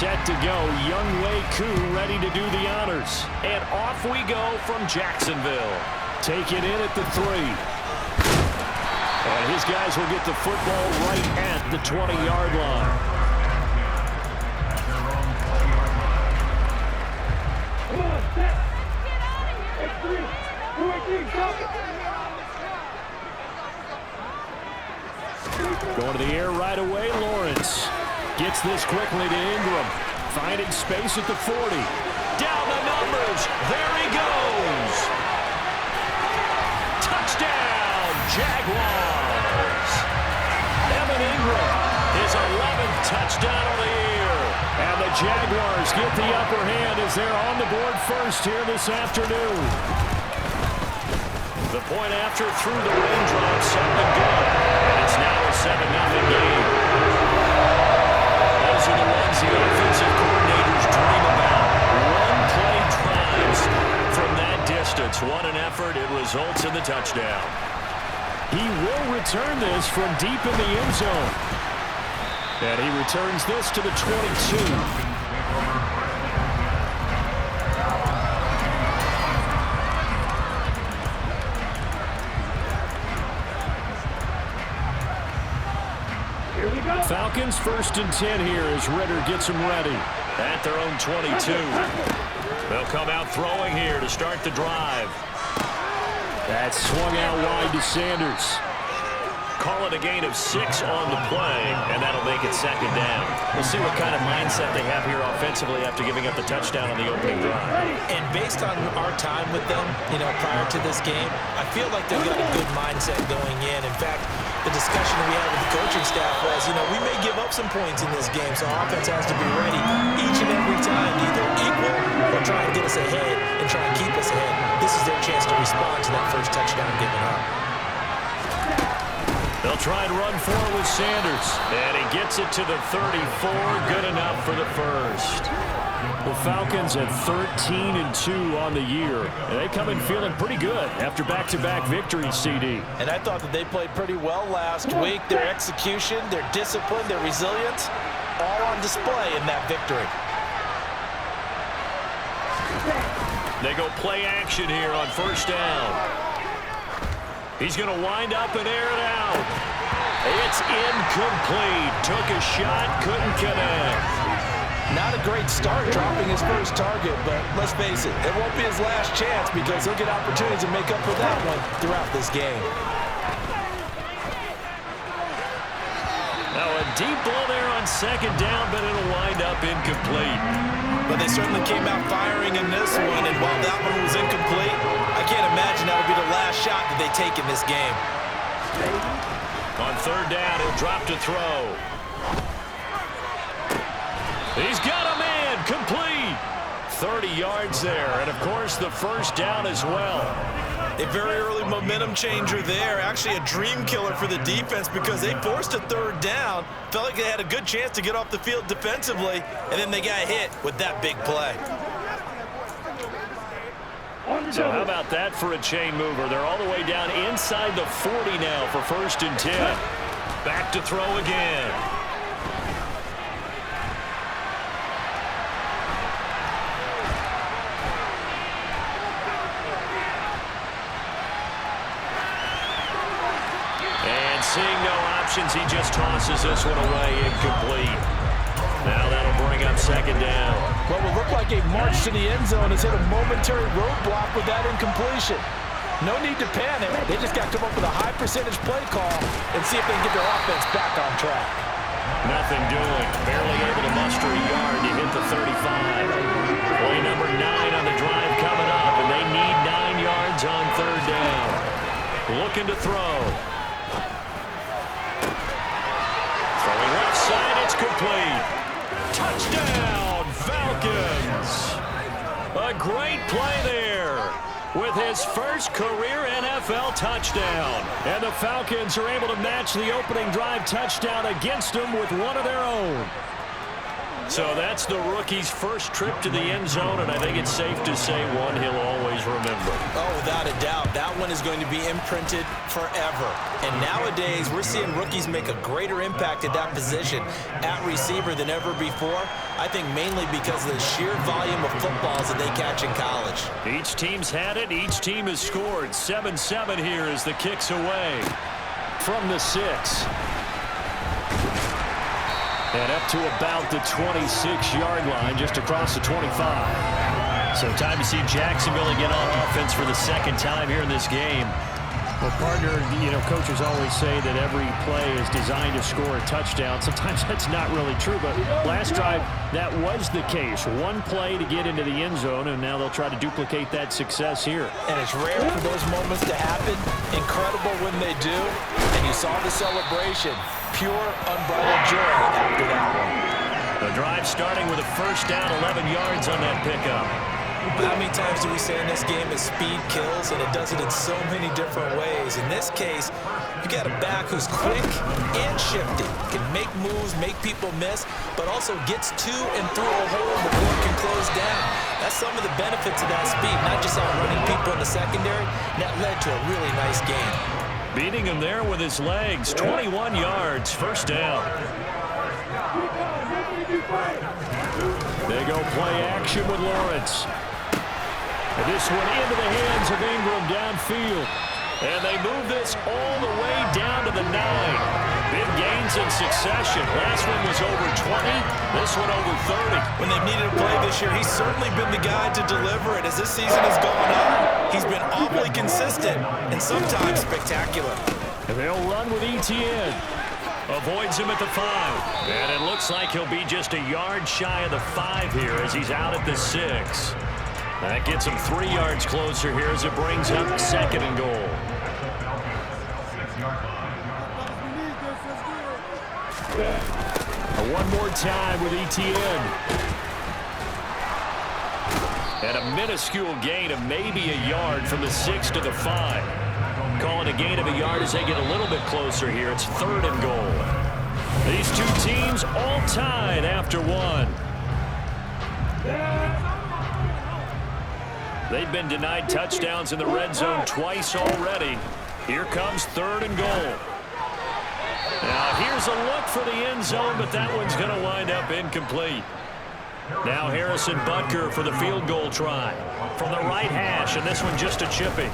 set to go. Younghoe Koo ready to do the honors. And off we go from Jacksonville. Take it in at the 3. And his guys will get the football right at the 20-yard line. Going to the air right away, Lawrence. Gets this quickly to Ingram. Finding space at the 40. Down the numbers. There he goes. Touchdown, Jaguars. Evan Ingram, his 11th touchdown of the year. And the Jaguars get the upper hand as they're on the board first here this afternoon. The point after through the raindrops, something good. And it's now a 7-0 game. Those are the ones the offensive coordinators dream about. One-play drives from that distance. What an effort. It results in the touchdown. He will return this from deep in the end zone. And he returns this to the 22. Falcons 1st and 10 here as Ritter gets them ready. At their own 22. They'll come out throwing here to start the drive. That's swung out wide to Sanders. Call it a gain of 6 on the play, and that'll make it 2nd down. We'll see what kind of mindset they have here offensively after giving up the touchdown on the opening drive. And based on our time with them, prior to this game, I feel like they've got a good mindset going in. In fact, the discussion that we had with the coaching staff was, we may give up some points in this game, so offense has to be ready each and every time to either equal or try and get us ahead and try and keep us ahead. This is their chance to respond to that first touchdown given up. They'll try and run for it with Sanders. And he gets it to the 34. Good enough for the first. The Falcons at 13-2 on the year. And they come in feeling pretty good after back-to-back victories, CD. And I thought that they played pretty well last week. Their execution, their discipline, their resilience, all on display in that victory. They go play action here on 1st down. He's going to wind up and air it out. It's incomplete. Took a shot, couldn't connect. Not a great start dropping his first target, but let's face it, it won't be his last chance because he'll get opportunities to make up for that one throughout this game. Now a deep ball there on 2nd down, but it'll wind up incomplete. But they certainly came out firing in this one, and while that one was incomplete, I can't imagine that'll be the last shot that they take in this game. On 3rd down, he'll drop to throw. He's got a man, complete. 30 yards there, and of course the 1st down as well. A very early momentum changer there. Actually a dream killer for the defense because they forced a 3rd down. Felt like they had a good chance to get off the field defensively, and then they got hit with that big play. So how about that for a chain mover? They're all the way down inside the 40 now for 1st and 10. Back to throw again. Seeing no options, he just tosses this one away, incomplete. Now that'll bring up 2nd down. What will look like a march to the end zone has hit a momentary roadblock with that incompletion. No need to panic. They just got to come up with a high percentage play call and see if they can get their offense back on track. Nothing doing. Barely able to muster a yard to hit the 35. Play number 9 on the drive coming up, and they need 9 yards on 3rd down. Looking to throw. Throwing left side, it's complete. Touchdown, Falcons. A great play there with his first career NFL touchdown. And the Falcons are able to match the opening drive touchdown against them with one of their own. So that's the rookie's first trip to the end zone, and I think it's safe to say one he'll always remember. Oh, without a doubt. That one is going to be imprinted forever. And nowadays, we're seeing rookies make a greater impact at that position at receiver than ever before. I think mainly because of the sheer volume of footballs that they catch in college. Each team's had it. Each team has scored. 7-7 here as the kick's away from the 6. And up to about the 26-yard line, just across the 25. So time to see Jacksonville again on offense for the second time here in this game. Well, partner, coaches always say that every play is designed to score a touchdown. Sometimes that's not really true, but last drive, that was the case. One play to get into the end zone, and now they'll try to duplicate that success here. And it's rare for those moments to happen. Incredible when they do. And you saw the celebration. Pure, unbridled joy after that one. The drive starting with a first down, 11 yards on that pickup. How many times do we say in this game that speed kills, and it does it in so many different ways? In this case, you got a back who's quick and shifty, can make moves, make people miss, but also gets to and through a hole before it can close down. That's some of the benefits of that speed, not just outrunning people in the secondary. That led to a really nice game. Beating him there with his legs, 21 yards, first down. They go play action with Lawrence. And this one into the hands of Ingram downfield. And they move this all the way down to the 9. Big gains in succession. Last one was over 20. This one over 30. When they've needed a play this year, he's certainly been the guy to deliver it. As this season has gone on, he's been awfully consistent and sometimes spectacular. And they'll run with Etienne. Avoids him at the 5. And it looks like he'll be just a yard shy of the 5 here as he's out at the 6. That gets him 3 yards closer here as it brings up 2nd and goal. One more time with Etienne. And a minuscule gain of maybe a yard from the 6 to the 5. Calling a gain of a yard as they get a little bit closer here. It's 3rd and goal. These two teams all tied after 1. They've been denied touchdowns in the red zone twice already. Here comes 3rd and goal. Now here's a look for the end zone, but that one's going to wind up incomplete. Now Harrison Butker for the field goal try from the right hash, and this one just a chipping.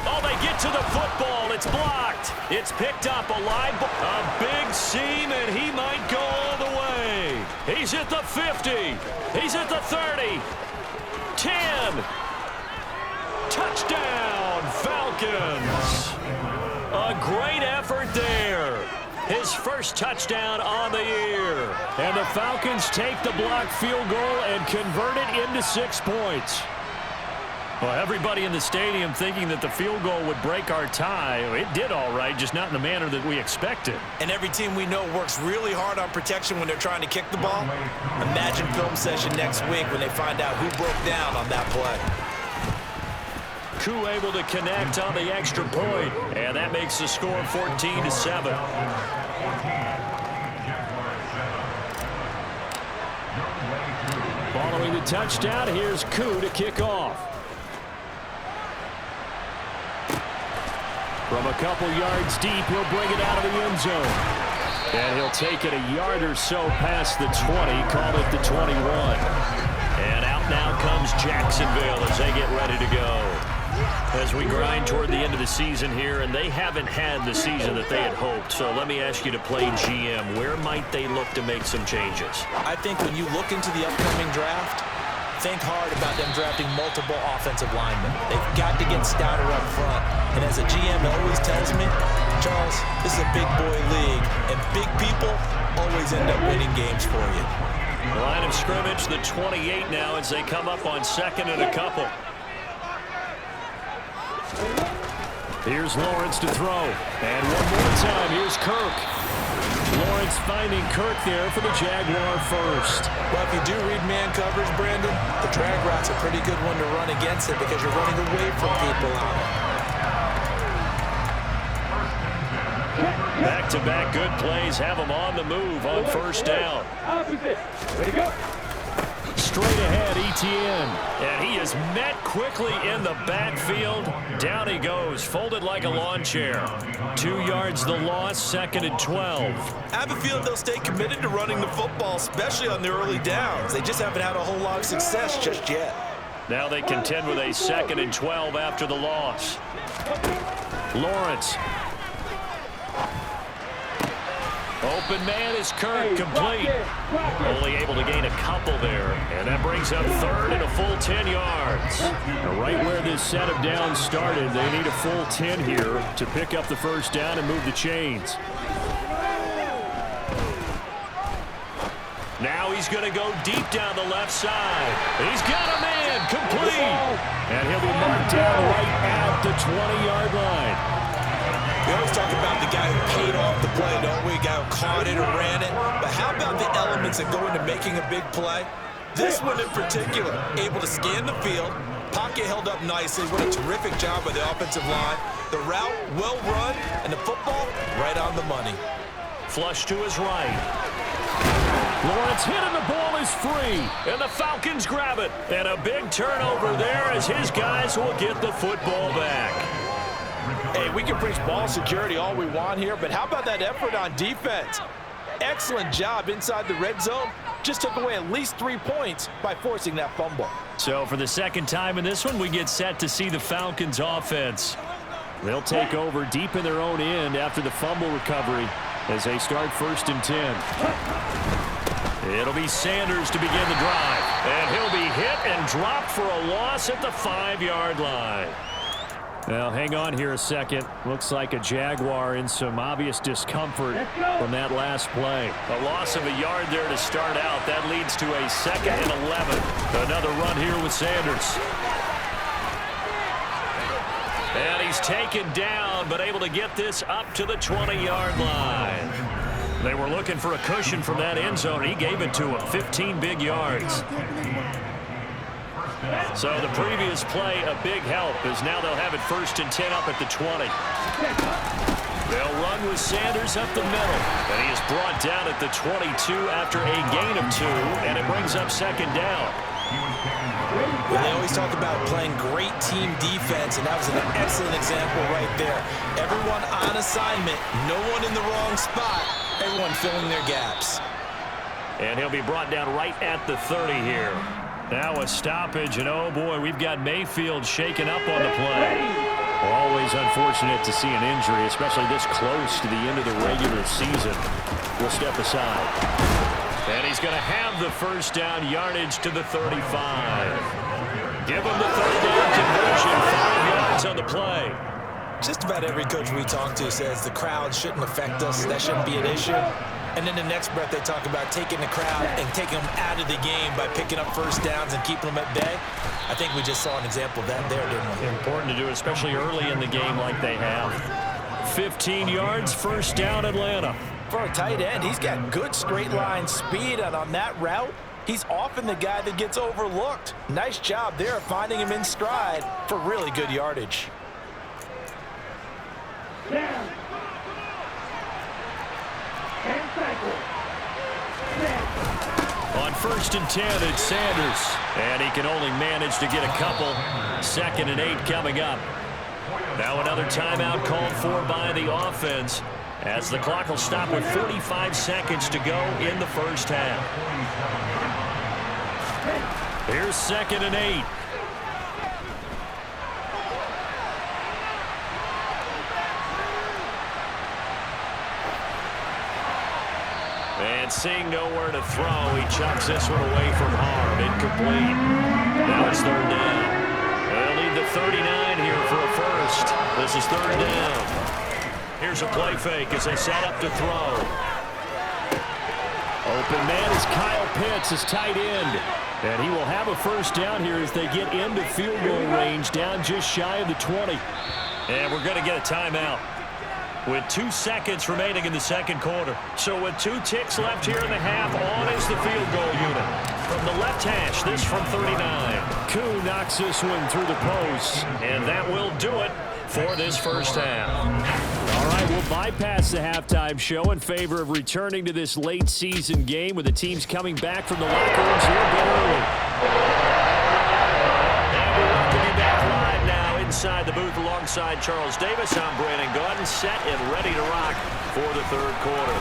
Oh, they get to the football. It's blocked. It's picked up alive. A big seam, and he might go all the way. He's at the 50. He's at the 30. 10. Touchdown, Falcons. A great effort there. His first touchdown on the year. And the Falcons take the blocked field goal and convert it into 6 points. Well, everybody in the stadium thinking that the field goal would break our tie. It did all right, just not in the manner that we expected. And every team we know works really hard on protection when they're trying to kick the ball. Imagine film session next week when they find out who broke down on that play. Koo able to connect on the extra point, and that makes the score 14-7. Following the touchdown, here's Koo to kick off. From a couple yards deep, he'll bring it out of the end zone. And he'll take it a yard or so past the 20, call it the 21. And out now comes Jacksonville as they get ready to go. As we grind toward the end of the season here, and they haven't had the season that they had hoped. So let me ask you to play GM. Where might they look to make some changes? I think when you look into the upcoming draft, think hard about them drafting multiple offensive linemen. They've got to get stouter up front. And as a GM always tells me, Charles, this is a big boy league, and big people always end up winning games for you. Line of scrimmage, the 28 now as they come up on 2nd and a couple. Here's Lawrence to throw. And one more time, here's Kirk. Lawrence finding Kirk there for the Jaguar first. Well, if you do read man coverage, Brandon, the drag route's a pretty good one to run against it because you're running away from people on it. Back-to-back good plays have them on the move on first down. Ready to go. Straight ahead, Etienne. And he is met quickly in the backfield. Down he goes, folded like a lawn chair. 2 yards the loss, 2nd and 12. I have a feeling they'll stay committed to running the football, especially on the early downs. They just haven't had a whole lot of success just yet. Now they contend with a 2nd and 12 after the loss. Lawrence. Open man is Kirk, complete. Only able to gain a couple there, and that brings up 3rd and a full 10 yards. Now right where this set of downs started, they need a full 10 here to pick up the first down and move the chains. Now he's going to go deep down the left side. He's got a man, complete. And he'll be marked down right at the 20-yard line. We always talk about the guy who paid off the play, don't we? The guy who caught it or ran it. But how about the elements that go into making a big play? This one in particular, able to scan the field, pocket held up nicely. What a terrific job by the offensive line. The route, well run, and the football, right on the money. Flush to his right. Lawrence hit and the ball is free. And the Falcons grab it. And a big turnover there as his guys will get the football back. Hey, we can preach ball security all we want here, but how about that effort on defense? Excellent job inside the red zone. Just took away at least 3 points by forcing that fumble. So for the second time in this one, we get set to see the Falcons offense. They'll take over deep in their own end after the fumble recovery as they start 1st and 10. It'll be Sanders to begin the drive. And he'll be hit and dropped for a loss at the 5-yard line. Now, hang on here a second. Looks like a Jaguar in some obvious discomfort from that last play. A loss of a yard there to start out. That leads to a 2nd and 11. Another run here with Sanders. And he's taken down, but able to get this up to the 20-yard line. They were looking for a cushion from that end zone. He gave it to him. 15 big yards. So the previous play, a big help, as now they'll have it 1st and 10 up at the 20. They'll run with Sanders up the middle. And he is brought down at the 22 after a gain of 2, and it brings up 2nd down. Well, they always talk about playing great team defense, and that was an excellent example right there. Everyone on assignment, no one in the wrong spot, everyone filling their gaps. And he'll be brought down right at the 30 here. Now a stoppage, and oh boy, we've got Mayfield shaken up on the play. Always unfortunate to see an injury, especially this close to the end of the regular season. We'll step aside. And he's going to have the first down yardage to the 35. Give him the 3rd down conversion, 5 yards on the play. Just about every coach we talk to says the crowd shouldn't affect us. That shouldn't be an issue. And then the next breath they talk about taking the crowd and taking them out of the game by picking up first downs and keeping them at bay. I think we just saw an example of that there, didn't we? Important to do, especially early in the game like they have. 15 yards, 1st down, Atlanta. For a tight end, he's got good straight line speed, and on that route, he's often the guy that gets overlooked. Nice job there finding him in stride for really good yardage. Down. On 1st and 10, it's Sanders. And he can only manage to get a couple. 2nd and 8 coming up. Now another timeout called for by the offense, as the clock will stop with 45 seconds to go in the first half. Here's 2nd and 8. And seeing nowhere to throw, he chucks this one away from harm. Incomplete. Now it's 3rd down. They'll need the 39 here for a first. This is 3rd down. Here's a play fake as they set up to throw. Open man is Kyle Pitts, his tight end. And he will have a first down here as they get into field goal range, down just shy of the 20. And we're going to get a timeout with 2 seconds remaining in the 2nd quarter. So with 2 ticks left here in the half, on is the field goal unit. From the left hash, this from 39. Koo knocks this one through the post, and that will do it. for this first half. All right, we'll bypass the halftime show in favor of returning to this late season game with the teams coming back from the locker rooms here a bit early. And we welcome you back live now inside the booth alongside Charles Davis. I'm Brandon Gordon, set and ready to rock for the third quarter.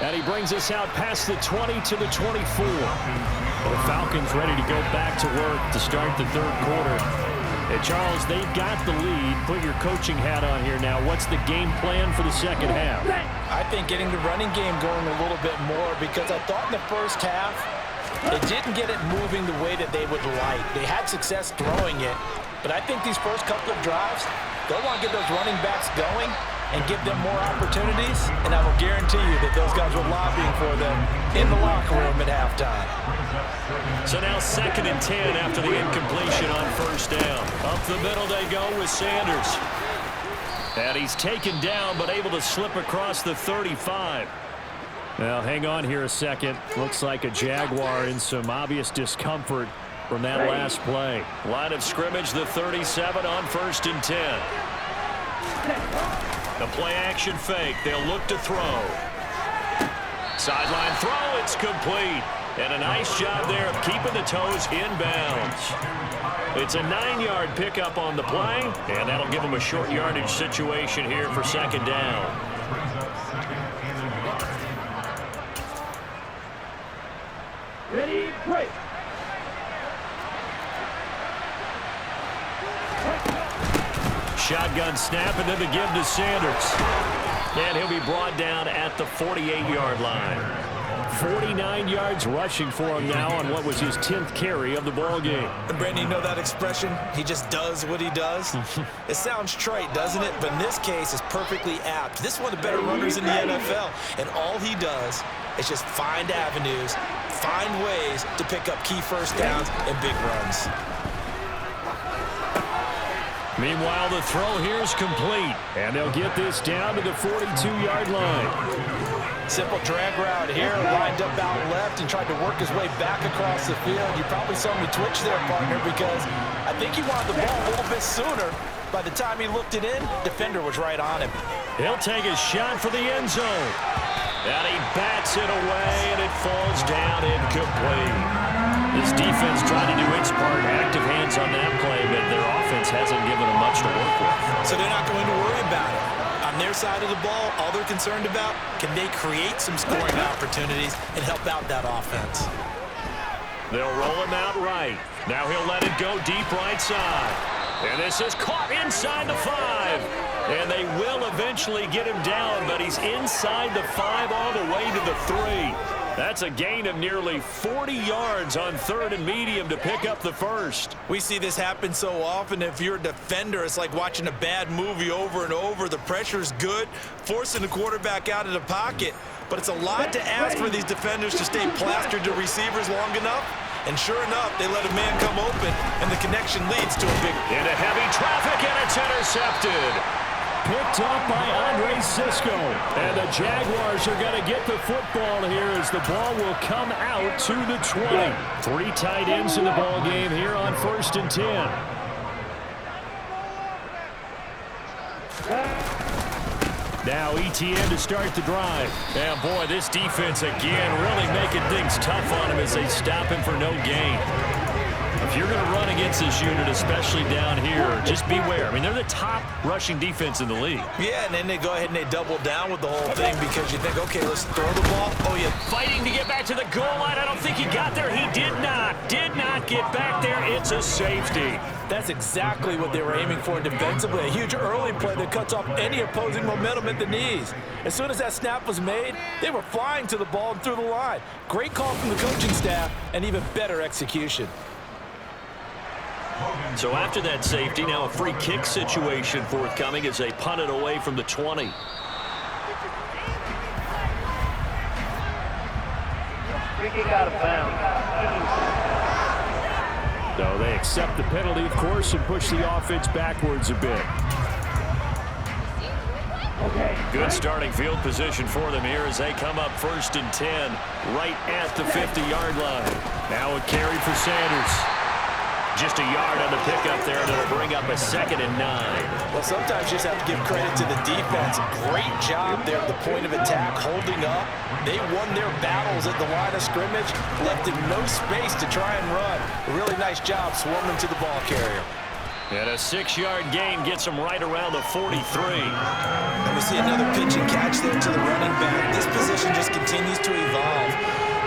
And he brings us out past the 20 to the 24. The Falcons ready to go back to work to start the third quarter. And Charles, they've got the lead. Put your coaching hat on here now. What's the game plan for the second half? I think getting the running game going a little bit more, because I thought in the first half they didn't get it moving the way that they would like. They had success throwing it, but I think these first couple of drives, they'll want to get those running backs going and give them more opportunities, and I will guarantee you that those guys were lobbying for them in the locker room at halftime. So now 2nd and 10 after the incompletion on first down. Up the middle they go with Sanders. And he's taken down but able to slip across the 35. Now, hang on here a second. Looks like a Jaguar in some obvious discomfort from that last play. Line of scrimmage, the 37 on 1st and 10. The play action fake. They'll look to throw. Sideline throw. It's complete. And a nice job there of keeping the toes inbounds. It's a 9-yard pickup on the play, and that'll give them a short yardage situation here for 2nd down. Ready, break. Shotgun snap, and then the give to Sanders. And he'll be brought down at the 48-yard line. 49 yards rushing for him now on what was his 10th carry of the ball game. And Brandon, you know that expression? He just does what he does. It sounds trite, doesn't it? But in this case, it's perfectly apt. This is one of the better runners in the NFL, and all he does is just find avenues, find ways to pick up key first downs and big runs. Meanwhile, the throw here is complete, and they'll get this down to the 42-yard line. Simple drag route here, lined up out left and tried to work his way back across the field. You probably saw me twitch there, partner, because I think he wanted the ball a little bit sooner. By the time he looked it in, defender was right on him. He'll take a shot for the end zone. And he bats it away, and it falls down incomplete. This defense trying to do its part. Active hands on that play, but their offense hasn't given them much to work with. So they're not going to worry about it. On their side of the ball, all they're concerned about, can they create some scoring opportunities and help out that offense? They'll roll him out right. Now he'll let it go deep right side. And this is caught inside the 5. And they will eventually get him down, but he's inside the 5 all the way to the 3. That's a gain of nearly 40 yards on 3rd and medium to pick up the first. We see this happen so often. If you're a defender, it's like watching a bad movie over and over. The pressure's good, forcing the quarterback out of the pocket. But it's a lot to ask for these defenders to stay plastered to receivers long enough. And sure enough, they let a man come open, and the connection leads to a big... Into heavy traffic, and it's intercepted. Picked up by Andre Cisco. And the Jaguars are going to get the football here as the ball will come out to the 20. 3 tight ends in the ball game here on 1st and 10. Now ETN to start the drive. And boy, this defense again really making things tough on him as they stop him for no gain. If you're going to run against this unit, especially down here, just beware. I mean, they're the top rushing defense in the league. Yeah, and then they go ahead and they double down with the whole thing because you think, okay, let's throw the ball. Oh, yeah. Fighting to get back to the goal line. I don't think he got there. He did not get back there. It's a safety. That's exactly what they were aiming for defensively. A huge early play that cuts off any opposing momentum at the knees. As soon as that snap was made, they were flying to the ball and through the line. Great call from the coaching staff and even better execution. So after that safety, now a free kick situation forthcoming as they punt it away from the 20. Free kick out of bounds. So they accept the penalty, of course, and push the offense backwards a bit. Good starting field position for them here as they come up 1st and 10 right at the 50-yard line. Now a carry for Sanders. Just a yard on the pickup there, and it'll bring up a 2nd and 9. Well, sometimes you just have to give credit to the defense. Great job there at the point of attack, holding up. They won their battles at the line of scrimmage, left them no space to try and run. A really nice job swarming to the ball carrier. And a 6-yard gain gets them right around the 43. And we see another pitch and catch there to the running back. This position just continues to evolve.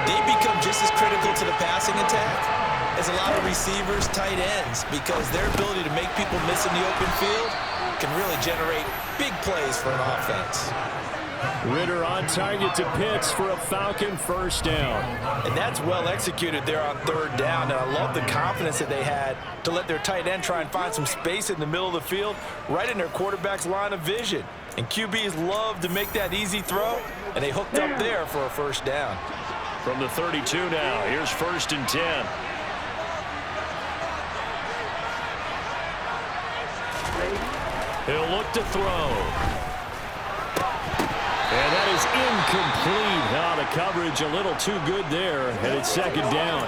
They become just as critical to the passing attack as a lot of receivers, tight ends, because their ability to make people miss in the open field can really generate big plays for an offense. Ritter on target to Pitts for a Falcon first down. And that's well executed there on 3rd down. And I love the confidence that they had to let their tight end try and find some space in the middle of the field, right in their quarterback's line of vision. And QBs love to make that easy throw, and they hooked up there for a first down. From the 32 now, here's 1st and 10. He'll look to throw. And that is incomplete. Now the coverage a little too good there, and it's 2nd down.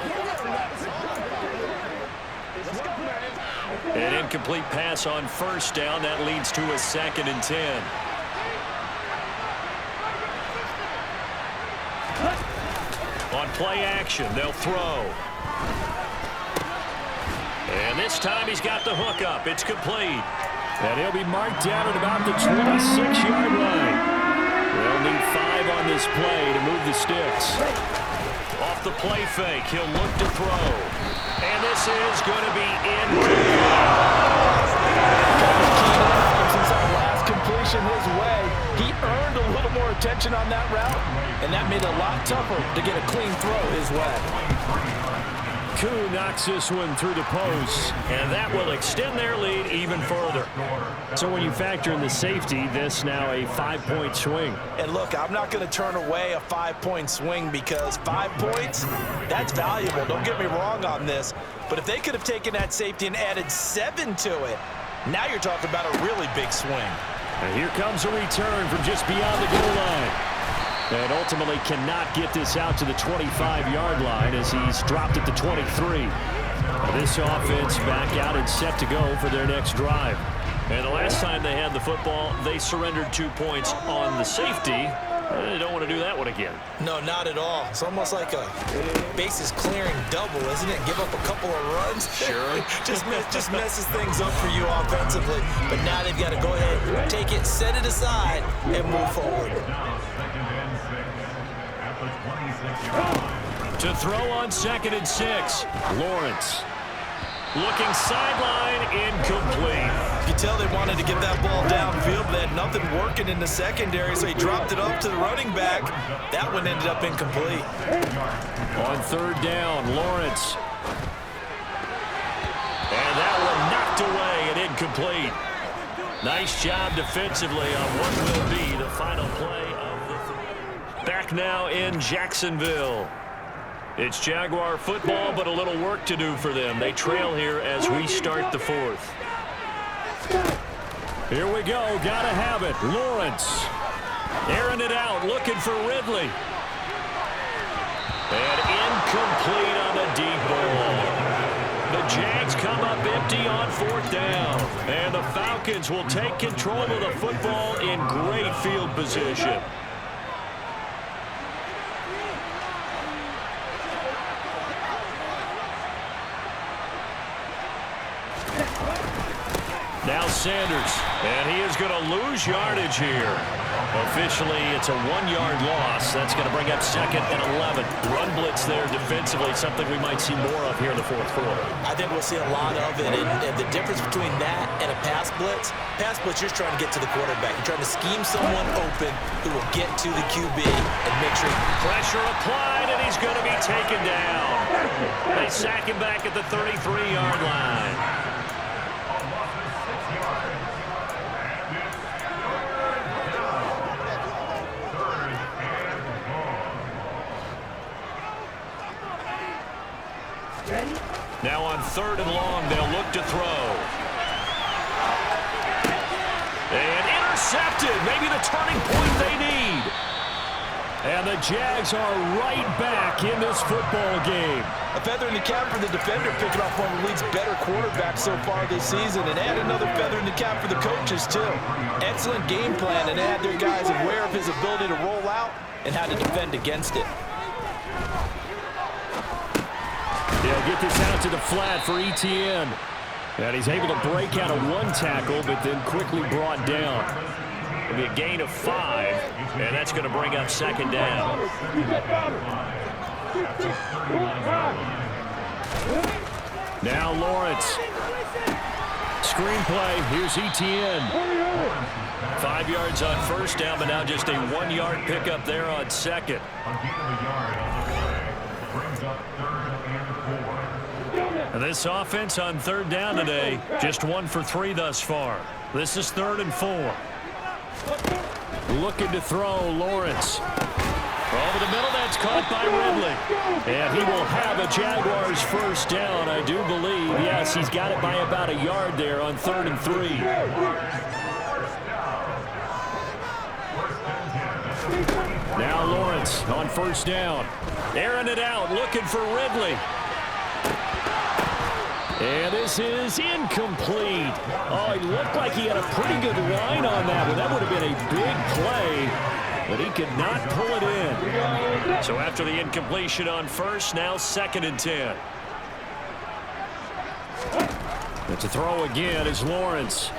An incomplete pass on 1st down. That leads to a 2nd and 10. On play action, they'll throw. And this time he's got the hook up. It's complete. And he'll be marked down at about the 26-yard line. They'll need 5 on this play to move the sticks. Off the play fake, he'll look to throw. And this is going to be incomplete. Since that last completion his way, he earned a little more attention on that route, and that made it a lot tougher to get a clean throw his way. Koo knocks this one through the post, and that will extend their lead even further. So when you factor in the safety, this now a 5-point swing. And look, I'm not going to turn away a 5-point swing because 5 points, that's valuable. Don't get me wrong on this. But if they could have taken that safety and added 7 to it, now you're talking about a really big swing. And here comes a return from just beyond the goal line. And ultimately cannot get this out to the 25-yard line as he's dropped at the 23. This offense back out and set to go for their next drive. And the last time they had the football, they surrendered 2 points on the safety. They don't want to do that one again. No, not at all. It's almost like a bases clearing double, isn't it? Give up a couple of runs. Sure. just messes things up for you offensively. But now they've got to go ahead, take it, set it aside, and move forward. To throw on 2nd and 6, Lawrence. Looking sideline, incomplete. You can tell they wanted to get that ball downfield, but they had nothing working in the secondary, so he dropped it up to the running back. That one ended up incomplete. On 3rd down, Lawrence. And that one knocked away and incomplete. Nice job defensively on what will be the final play of the back now in Jacksonville. It's Jaguar football, but a little work to do for them. They trail here as we start the 4th. Here we go. Gotta have it. Lawrence. Airing it out. Looking for Ridley. And incomplete on the deep ball. The Jags come up empty on 4th down. And the Falcons will take control of the football in great field position. Now Sanders, and he is going to lose yardage here. Officially, it's a 1-yard loss. That's going to bring up 2nd and 11. Run blitz there defensively, something we might see more of here in the 4th quarter. I think we'll see a lot of it, and the difference between that and a pass blitz, you're trying to get to the quarterback. You're trying to scheme someone open who will get to the QB and make sure. Pressure applied, and he's going to be taken down. They sack him back at the 33-yard line. Now on 3rd and long, they'll look to throw. And intercepted. Maybe the turning point they need. And the Jags are right back in this football game. A feather in the cap for the defender, picking off one of the league's better quarterbacks so far this season, and add another feather in the cap for the coaches, too. Excellent game plan, and had their guys aware of his ability to roll out and how to defend against it. They'll get this out to the flat for Etienne. And he's able to break out of one tackle, but then quickly brought down. It'll be a gain of 5, and that's going to bring up second down. Now Lawrence. Screenplay. Here's Etienne. 5 yards on first down, but now just a 1-yard pickup there on second. This offense on third down today, just 1 for 3 thus far. This is 3rd and 4. Looking to throw, Lawrence. Over the middle, that's caught by Ridley. And he will have a Jaguars first down, I do believe. Yes, he's got it by about a yard there on 3rd and 3. Now Lawrence on first down. Airing it out, looking for Ridley. And this is incomplete. Oh, he looked like he had a pretty good line on that one. That would have been a big play, but he could not pull it in. So after the incompletion on first, now 2nd and 10. But to throw again is Lawrence.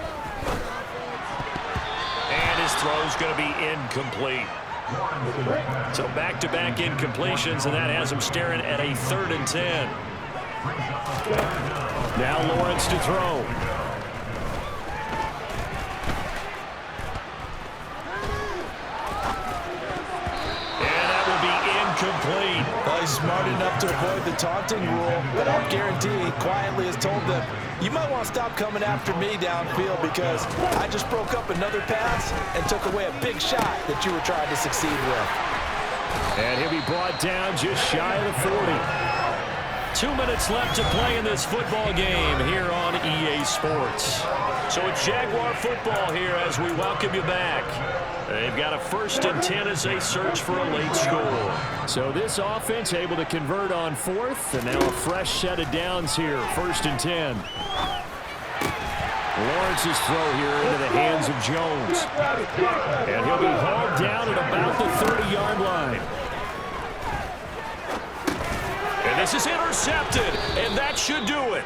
And his throw's going to be incomplete. So back-to-back incompletions, and that has him staring at a 3rd and 10. Now Lawrence to throw. And that will be incomplete. Well, he's smart enough to avoid the taunting rule, but I'll guarantee he quietly has told them, you might want to stop coming after me downfield because I just broke up another pass and took away a big shot that you were trying to succeed with. And he'll be brought down just shy of the 40. 2 minutes left to play in this football game here on EA Sports. So it's Jaguar football here as we welcome you back. They've got a 1st and 10 as they search for a late score. So this offense able to convert on 4th, and now a fresh set of downs here, 1st and 10. Lawrence's throw here into the hands of Jones. And he'll be hauled down at about the 30-yard line. And this is intercepted, and that should do it.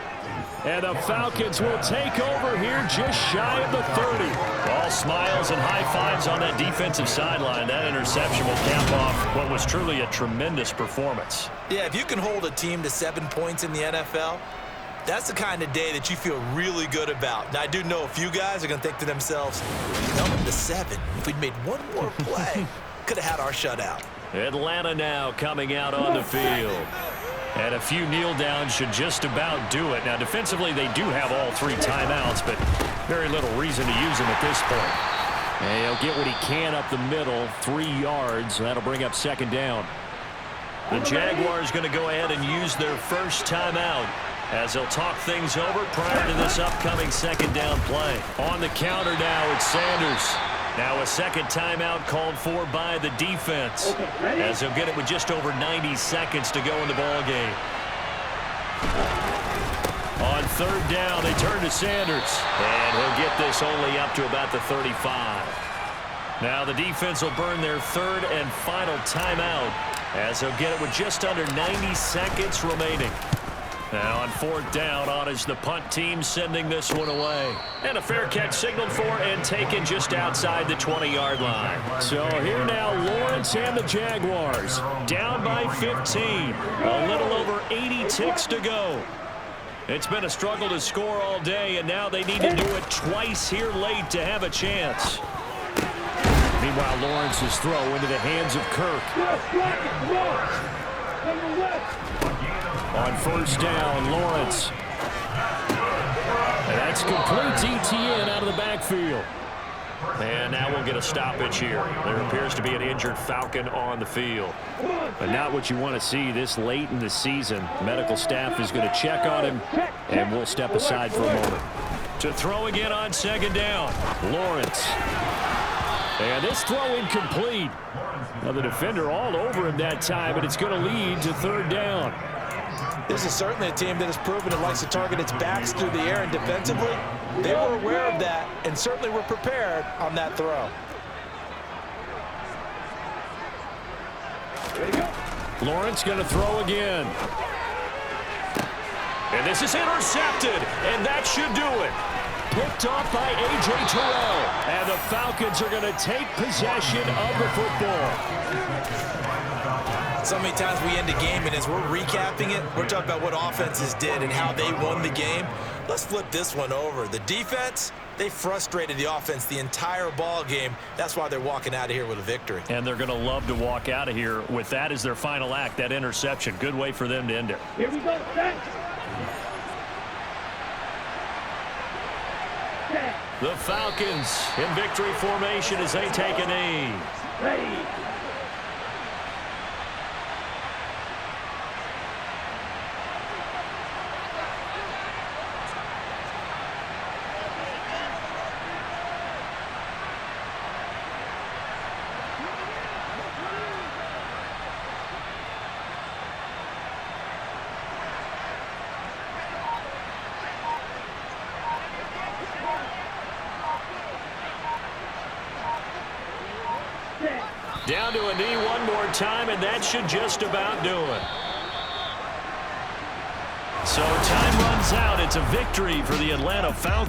And the Falcons will take over here just shy of the 30. All smiles and high fives on that defensive sideline. That interception will cap off what was truly a tremendous performance. Yeah, if you can hold a team to 7 points in the NFL, that's the kind of day that you feel really good about. Now, I do know a few guys are going to think to themselves, coming to 7, if we'd made one more play, could have had our shutout. Atlanta now coming out on the field. And a few kneel downs should just about do it. Now, defensively, they do have all 3 timeouts, but very little reason to use them at this point. And he'll get what he can up the middle, 3 yards. That'll bring up 2nd down. The Jaguars going to go ahead and use their first timeout as they'll talk things over prior to this upcoming 2nd down play. On the counter now, it's Sanders. Now a 2nd timeout called for by the defense as they'll get it with just over 90 seconds to go in the ball game. On 3rd down, they turn to Sanders, and he'll get this only up to about the 35. Now the defense will burn their 3rd and final timeout as they'll get it with just under 90 seconds remaining. Now on 4th down, on is the punt team sending this one away. And a fair catch signaled for and taken just outside the 20-yard line. So here now, Lawrence and the Jaguars Down by 15. A little over 80 ticks to go. It's been a struggle to score all day, and now they need to do it twice here late to have a chance. Meanwhile, Lawrence's throw into the hands of Kirk. On 1st down, Lawrence. And that's complete. Etienne out of the backfield. And now we'll get a stoppage here. There appears to be an injured Falcon on the field. But not what you want to see this late in the season. Medical staff is going to check on him, and we'll step aside for a moment. To throw again on 2nd down, Lawrence. And this throw incomplete. Now the defender all over him that time, and it's going to lead to third down. This is certainly a team that has proven it likes to target its backs through the air, and defensively, they were aware of that and certainly were prepared on that throw. Lawrence going to throw again. And this is intercepted, and that should do it. Picked off by A.J. Terrell. And the Falcons are going to take possession of the football. So many times we end a game, and as we're recapping it, we're talking about what offenses did and how they won the game. Let's flip this one over. The defense, they frustrated the offense the entire ball game. That's why they're walking out of here with a victory. And they're going to love to walk out of here with that as their final act, that interception. Good way for them to end it. Here we go, set. The Falcons in victory formation as they take a knee. Ready. Down to a knee one more time, and that should just about do it. So time runs out. It's a victory for the Atlanta Falcons.